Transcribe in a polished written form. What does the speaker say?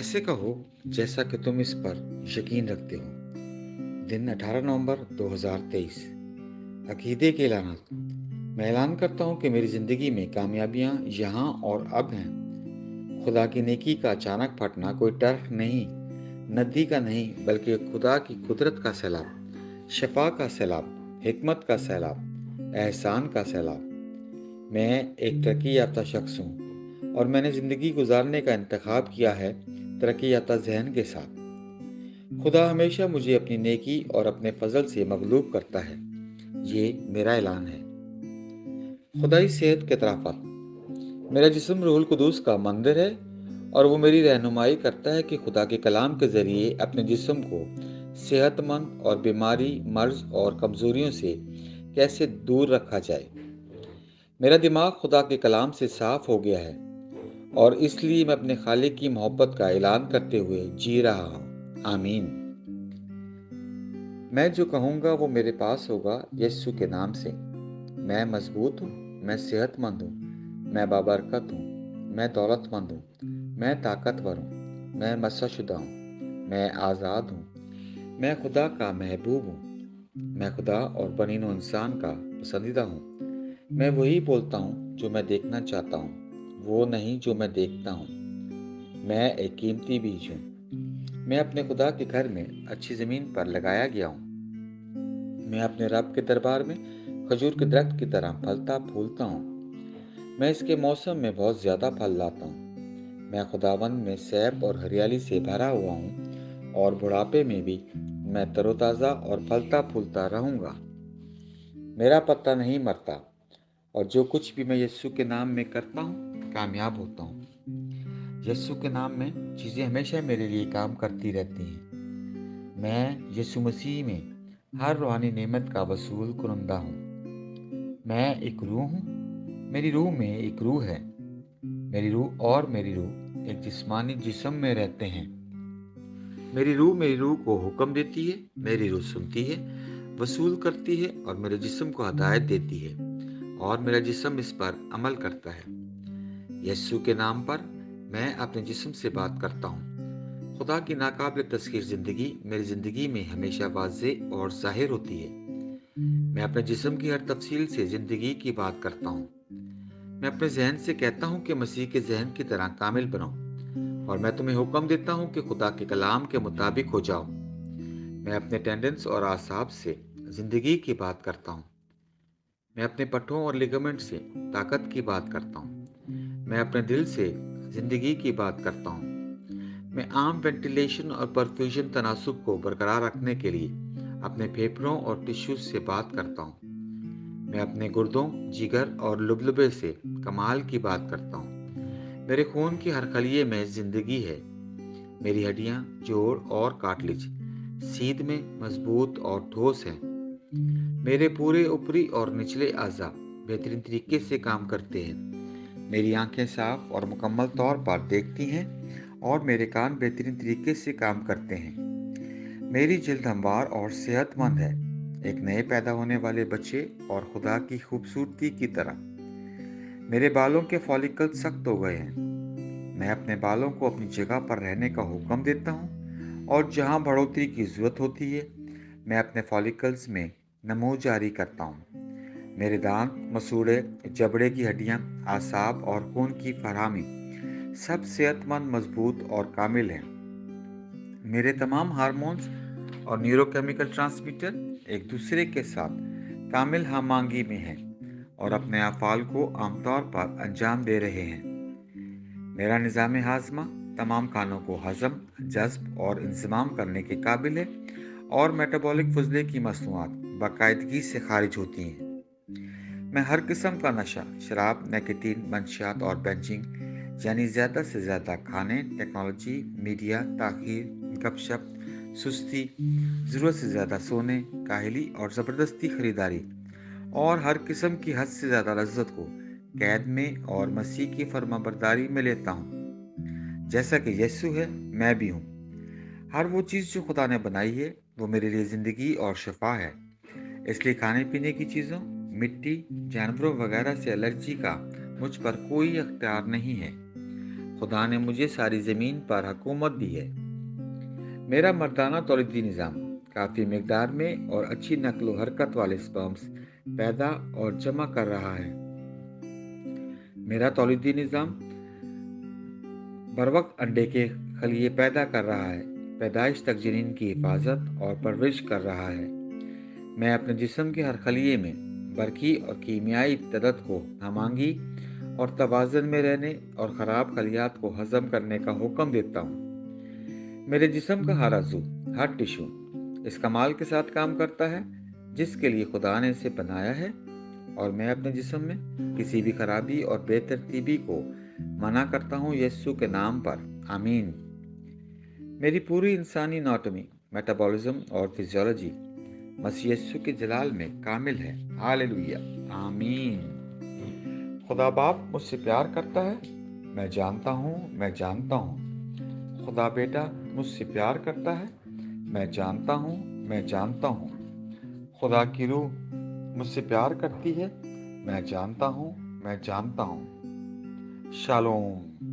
ऐसे कहो जैसा कि तुम इस पर यकीन रखते हो। दिन 18 नवंबर 2023। अकीदे के ऐलानात। मैं ऐलान करता हूँ कि मेरी ज़िंदगी में कामयाबियाँ यहाँ और अब हैं। खुदा की नेकी का अचानक फटना कोई टर्फ नहीं, नदी का नहीं, बल्कि खुदा की कुदरत का सैलाब, शफा का सैलाब, हिकमत का सैलाब, एहसान का सैलाब। मैं एक तरक्की याफ्ता शख्स हूँ और मैंने ज़िंदगी गुजारने का इंतखाब किया है तरक्की याफ्ता जहन के साथ। खुदा हमेशा मुझे अपनी नेकी और अपने फजल से मगलूब करता है। ये मेरा ऐलान है। खुदाई सेहत के तराफत। मेरा जिस्म रूहुल कुदूस का मंदिर है और वो मेरी रहनुमाई करता है कि खुदा के कलाम के ज़रिए अपने जिस्म को सेहतमंद और बीमारी, मर्ज और कमज़ोरियों से कैसे दूर रखा जाए। मेरा दिमाग खुदा के कलाम से साफ हो गया है और इसलिए मैं अपने खालिक की मोहब्बत का ऐलान करते हुए जी रहा हूँ। आमीन। मैं जो कहूँगा वो मेरे पास होगा यीशु के नाम से। मैं मजबूत हूँ, मैं सेहतमंद हूँ, मैं बाबरकत हूँ, मैं दौलतमंद हूँ, मैं ताकतवर हूँ, मैं मसशुदा हूँ, मैं आज़ाद हूँ, मैं खुदा का महबूब हूँ, मैं खुदा और बनीनो इंसान का पसंदीदा हूँ। मैं वही बोलता हूँ जो मैं देखना चाहता हूँ, वो नहीं जो मैं देखता हूँ। मैं एक कीमती बीज हूँ। मैं अपने खुदा के घर में अच्छी ज़मीन पर लगाया गया हूँ। मैं अपने रब के दरबार में खजूर के दरख्त की तरह फलता फूलता हूँ। मैं इसके मौसम में बहुत ज़्यादा फल लाता हूँ। मैं खुदावंद में सैफ और हरियाली से भरा हुआ हूँ और बुढ़ापे में भी मैं तरोताज़ा और फलता फूलता रहूँगा। मेरा पत्ता नहीं मरता और जो कुछ भी मैं यीशु के नाम में करता हूँ कामयाब होता हूँ। यीशु के नाम में चीज़ें हमेशा मेरे लिए काम करती रहती हैं। मैं यीशु मसीह में हर रूहानी नेमत का वसूल कुनंदा हूँ। मैं एक रूह हूँ, मेरी रूह में एक रूह है। मेरी रूह और मेरी रूह एक जिस्मानी जिस्म में रहते हैं। मेरी रूह को हुक्म देती है, मेरी रूह सुनती है, वसूल करती है और मेरे जिस्म को हदायत देती है और मेरा जिस्म इस पर अमल करता है। यीशु के नाम पर मैं अपने जिस्म से बात करता हूँ। खुदा की नाकाबिल तस्खीर ज़िंदगी मेरी ज़िंदगी में हमेशा वाज़ेह और ज़ाहिर होती है। मैं अपने जिस्म की हर तफसील से ज़िंदगी की बात करता हूँ। मैं अपने जहन से कहता हूँ कि मसीह के जहन की तरह कामिल बनो और मैं तुम्हें हुक्म देता हूँ कि खुदा के कलाम के मुताबिक हो जाओ। मैं अपने टेंडेंस और आसाब से ज़िंदगी की बात करता हूँ। मैं अपने पट्टों और लिगामेंट से ताकत की बात करता हूँ। मैं अपने दिल से ज़िंदगी की बात करता हूँ। मैं आम वेंटिलेशन और परफ्यूजन तनासुब को बरकरार रखने के लिए अपने फेफड़ों और टिश्यूज से बात करता हूँ। मैं अपने गुर्दों, जिगर और लुबलुबे से कमाल की बात करता हूँ। मेरे खून की हर खलिए में जिंदगी है। मेरी हड्डियाँ, जोड़ और कार्टिलेज सीध में मजबूत और ठोस हैं। मेरे पूरे ऊपरी और निचले अज़ा बेहतरीन तरीके से काम करते हैं। मेरी आंखें साफ और मुकम्मल तौर पर देखती हैं और मेरे कान बेहतरीन तरीके से काम करते हैं। मेरी जिल्द हमवार और सेहतमंद है, एक नए पैदा होने वाले बच्चे और खुदा की खूबसूरती की तरह। मेरे बालों के फॉलिकल सख्त हो गए हैं। मैं अपने बालों को अपनी जगह पर रहने का हुक्म देता हूँ और जहाँ बढ़ोतरी की ज़रूरत होती है मैं अपने फॉलिकल्स में नमो जारी करता हूँ। मेरे दांत, मसूड़े, जबड़े की हड्डियाँ, आसाब और खून की फरहमी सब सेहतमंद, मजबूत और कामिल हैं। मेरे तमाम हार्मोन्स और न्यूरोकेमिकल ट्रांसमीटर एक दूसरे के साथ कामिल हमआहंगी में हैं और अपने अफ़ाल को आमतौर पर अंजाम दे रहे हैं। मेरा निज़ाम हाज़मा तमाम खानों को हज़म, जज़्ब और इंज़माम करने के काबिल है और मेटाबॉलिक फजले की मसनूआत बाकायदगी से खारिज होती हैं। मैं हर किस्म का नशा, शराब, निकोटीन, मंशियात और बेंचिंग यानी ज़्यादा से ज़्यादा खाने, टेक्नोलॉजी, मीडिया, ताख़ीर, गपशप, सुस्ती, ज़रूरत से ज़्यादा सोने, काहली और ज़बरदस्ती ख़रीदारी और हर किस्म की हद से ज़्यादा लज्जत को कैद में और मसीह की फर्माबरदारी में लेता हूँ। जैसा कि यीशु है, मैं भी हूँ। हर वो चीज़ जो खुदा ने बनाई है वो मेरे लिए ज़िंदगी और शफा है। इसलिए खाने पीने की चीज़ों, मिट्टी, जानवरों वगैरह से एलर्जी का मुझ पर कोई अख्तियार नहीं है। खुदा ने मुझे सारी ज़मीन पर हुकूमत दी है। मेरा मर्दाना तौलीदी निज़ाम काफ़ी मिकदार में और अच्छी नस्ल व हरकत वाले स्पर्म्स पैदा और जमा कर रहा है। मेरा तौलीदी निज़ाम बरवक्त अंडे के खलिए पैदा कर रहा है, पैदाइश तक जनीन की हिफाजत और परवरिश कर रहा है। मैं अपने जिस्म के हर खलिए में बरकी और कीमियाई तदद को हमांगी और तवाज़न में रहने और ख़राब खलियात को हज़म करने का हुक्म देता हूँ। मेरे जिस्म का हर अज़ू, हर टिश्यू इस कमाल के साथ काम करता है जिसके लिए खुदा ने इसे बनाया है, और मैं अपने जिस्म में किसी भी खराबी और बेतरतीबी को मना करता हूँ यीशु के नाम पर। आमीन। मेरी पूरी इंसानी एनाटॉमी, मेटाबॉलिज्म और फिजियोलॉजी मसीह यीशु के जलाल में कामिल है। हालेलुया। आमीन। खुदा बाप मुझसे प्यार करता है, मैं जानता हूँ, मैं जानता हूँ। खुदा बेटा मुझसे प्यार करता है, मैं जानता हूँ, मैं जानता हूँ। खुदा की रूह मुझसे प्यार करती है, मैं जानता हूँ, मैं जानता हूँ। शालोम।